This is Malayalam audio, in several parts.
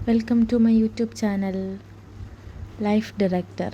Welcome to my YouTube channel life director.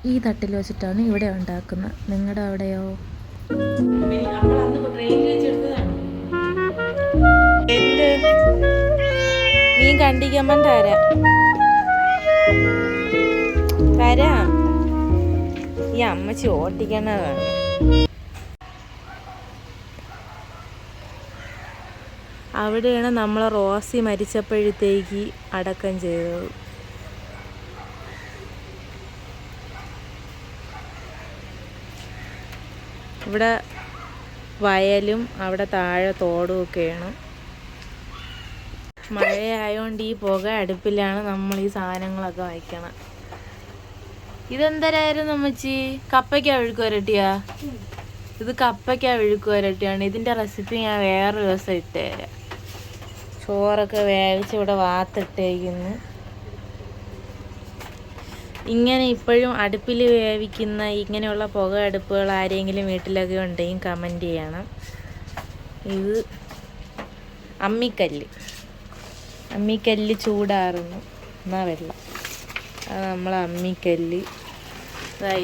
ഈ തട്ടിൽ വെച്ചിട്ടാണ് ഇവിടെ ഉണ്ടാക്കുന്നത്. നിങ്ങളുടെ അവിടെയോ? മീൻ കണ്ടിക്കുമ്പം തരാം. ഈ അമ്മച്ചി ഓട്ടിക്കണതാണ്. അവിടെയാണ് നമ്മളെ റോസി മരിച്ചപ്പോഴത്തേക്ക് അടക്കം ചെയ്തത്. ഇവിടെ വയലും അവിടെ താഴെ തോടും ഒക്കെയാണ്. മഴയായതുകൊണ്ട് ഈ പുക അടുപ്പിലാണ് നമ്മൾ ഈ സാധനങ്ങളൊക്കെ വയ്ക്കണം. ഇതെന്തരായിരുന്നു അമ്മച്ചി? കപ്പയ്ക്ക ഒഴുക്ക് വരട്ടിയാ? ഇത് കപ്പയ്ക്ക ഒഴുക്ക് വരട്ടിയാണ്. ഇതിൻ്റെ റെസിപ്പി ഞാൻ വേറൊരു ദിവസം ഇട്ടുതരാം. ചോറൊക്കെ വേവിച്ച് ഇവിടെ വാത്തിട്ടേക്കുന്നു. ഇങ്ങനെ ഇപ്പോഴും അടുപ്പിൽ വേവിക്കുന്ന ഇങ്ങനെയുള്ള പുക അടുപ്പുകൾ ആരെങ്കിലും വീട്ടിലൊക്കെ ഉണ്ടെങ്കിൽ കമൻറ്റ് ചെയ്യണം. ഇത് അമ്മിക്കല്ല് ചൂടാറുന്നു എന്നാ വെള്ളം. അത് നമ്മളെ അമ്മിക്കല്ല്.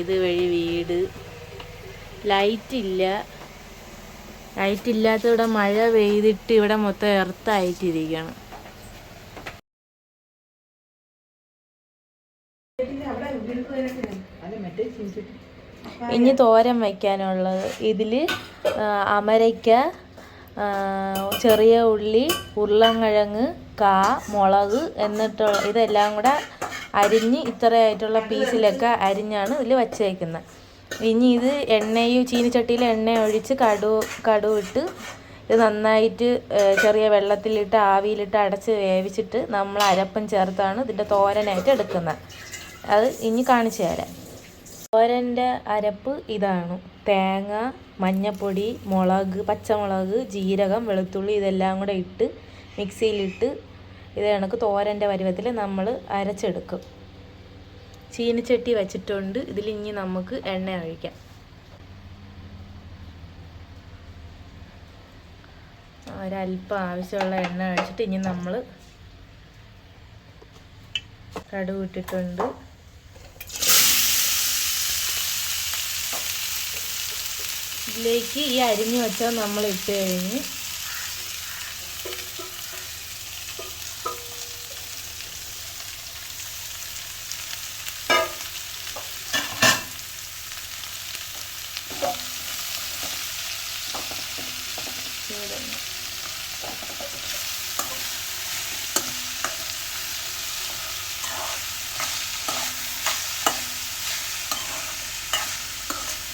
ഇത് വഴി വീട്. ലൈറ്റില്ലാത്ത ഇവിടെ മഴ പെയ്തിട്ട് ഇവിടെ മൊത്തം എർത്തായിട്ടിരിക്കണം. ഇനി തോരൻ വയ്ക്കാനുള്ളത് ഇതിൽ അമരയ്ക്ക, ചെറിയ ഉള്ളി, ഉരുളൻകിഴങ്ങ്, മുളക് എന്നിട്ടുള്ള ഇതെല്ലാം കൂടെ അരിഞ്ഞ് ഇത്രയായിട്ടുള്ള പീസിലൊക്കെ അരിഞ്ഞാണ് ഇതിൽ വച്ചേക്കുന്നത്. ഇനി ഇത് ചീനിച്ചട്ടിയിൽ എണ്ണ ഒഴിച്ച് കടുവിട്ട് ഇത് നന്നായിട്ട് ചെറിയ വെള്ളത്തിലിട്ട് ആവിയിലിട്ട് അടച്ച് വേവിച്ചിട്ട് നമ്മൾ അരപ്പം ചേർത്താണ് ഇതിൻ്റെ തോരനായിട്ട് എടുക്കുന്നത്. അത് ഇനി കാണിച്ചു തരാം. തോരൻ്റെ അരപ്പ് ഇതാണ്. തേങ്ങ, മഞ്ഞൾപ്പൊടി, പച്ചമുളക്, ജീരകം, വെളുത്തുള്ളി ഇതെല്ലാം കൂടെ ഇട്ട് മിക്സിയിലിട്ട് ഇത് കണക്ക് തോരൻ്റെ പരുവത്തിൽ നമ്മൾ അരച്ചെടുക്കും. ചീനിച്ചട്ടി വെച്ചിട്ടുണ്ട്. ഇതിൽ ഇനി നമുക്ക് എണ്ണ ഒഴിക്കാം. ഒരല്പം ആവശ്യമുള്ള എണ്ണ ഒഴിച്ചിട്ട് ഇനി നമ്മൾ കടുക് ഇട്ടിട്ടുണ്ട്. ഇതിലേക്ക് ഈ അരിഞ്ഞു വെച്ചാൽ നമ്മൾ ഇട്ട് കഴിഞ്ഞ്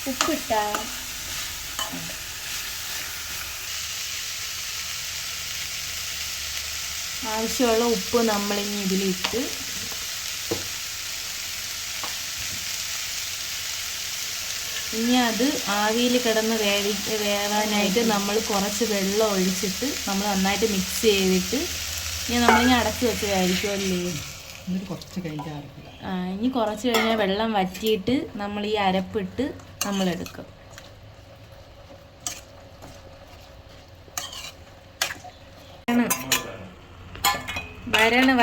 ഉപ്പിട്ട ആവശ്യമുള്ള ഉപ്പ് നമ്മളിനി ഇതിലിട്ട് ഇനി അത് ആവിയിൽ കിടന്ന് വേവാനായിട്ട് നമ്മൾ കുറച്ച് വെള്ളം ഒഴിച്ചിട്ട് നമ്മൾ നന്നായിട്ട് മിക്സ് ചെയ്തിട്ട് ഇനി നമ്മളിനി അടച്ചു വെച്ചതായിരിക്കുമല്ലേ. ഇനി കുറച്ച് കഴിഞ്ഞാൽ വെള്ളം വറ്റിയിട്ട് നമ്മൾ ഈ അരപ്പിട്ട് നമ്മളെടുക്കും. വരണ്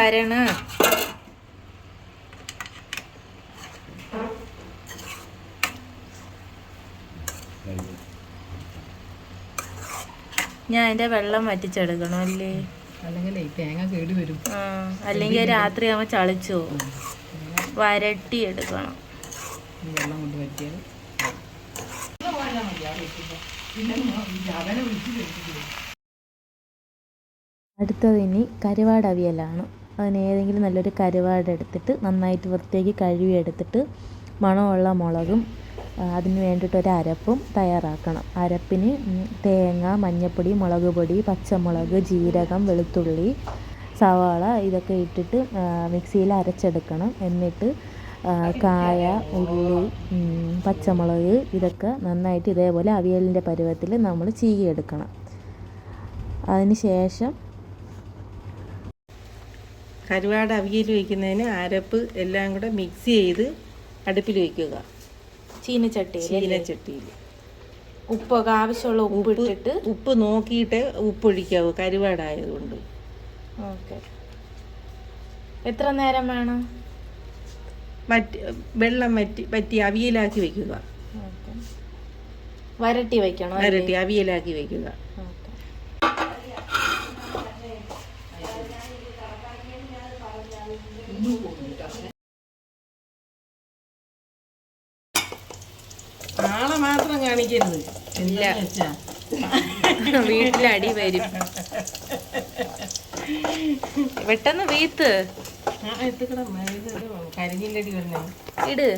ഞാൻ അതിൻ്റെ വെള്ളം വറ്റിച്ചെടുക്കണം അല്ലേ? അല്ലെങ്കിൽ തേങ്ങ കേടി വരും. അല്ലെങ്കിൽ രാത്രി ആവുമ്പോൾ ചളിച്ചു വരട്ടി എടുക്കണം. ഈ വെള്ളം കൊണ്ട് പറ്റിയത് അടുത്തത് ഇനി കരുവാട് അവിയലാണ്. അതിന് ഏതെങ്കിലും നല്ലൊരു കരുവാട് എടുത്തിട്ട് നന്നായിട്ട് വൃത്തിയാക്കി കഴുകിയെടുത്തിട്ട് മണമുള്ള മുളകും അതിന് വേണ്ടിയിട്ട് ഒരു അരപ്പും തയ്യാറാക്കണം. അരപ്പിന് തേങ്ങ, മഞ്ഞൾപ്പൊടി, മുളക് പൊടി, പച്ചമുളക്, ജീരകം, വെളുത്തുള്ളി, സവാള ഇതൊക്കെ ഇട്ടിട്ട് മിക്സിയിൽ അരച്ചെടുക്കണം. എന്നിട്ട് കായ, ഉള്ളി, പച്ചമുളക് ഇതൊക്കെ നന്നായിട്ട് ഇതേപോലെ അവിയലിൻ്റെ പരുവത്തിൽ നമ്മൾ ചീകിയെടുക്കണം. അതിന് ശേഷം കരുവാട് അവിയൽ വയ്ക്കുന്നതിന് അരപ്പ് എല്ലാം കൂടെ മിക്സ് ചെയ്ത് അടുപ്പിൽ വയ്ക്കുക. ചീനച്ചട്ടിയിൽ ഉപ്പൊക്കെ ആവശ്യമുള്ള ഉപ്പ് ഇട്ടിട്ട് ഉപ്പ് നോക്കിയിട്ട് ഉപ്പൊഴിക്കാവൂ, കരുവാടായതുകൊണ്ട്. ഓക്കെ. എത്ര നേരം വേണം? വെള്ളം വറ്റി അവിയലാക്കി വയ്ക്കുക. വരട്ടി വയ്ക്കണം. വരട്ടി അവിയലാക്കി വയ്ക്കുക. ആളെ മാത്രം കാണിക്കരുത്. ഇല്ല, വീട്ടിലടി വരും. പെട്ടെന്ന് വീത്ത് കരിഞ്ഞില്ലടി വരണേ ഇട്.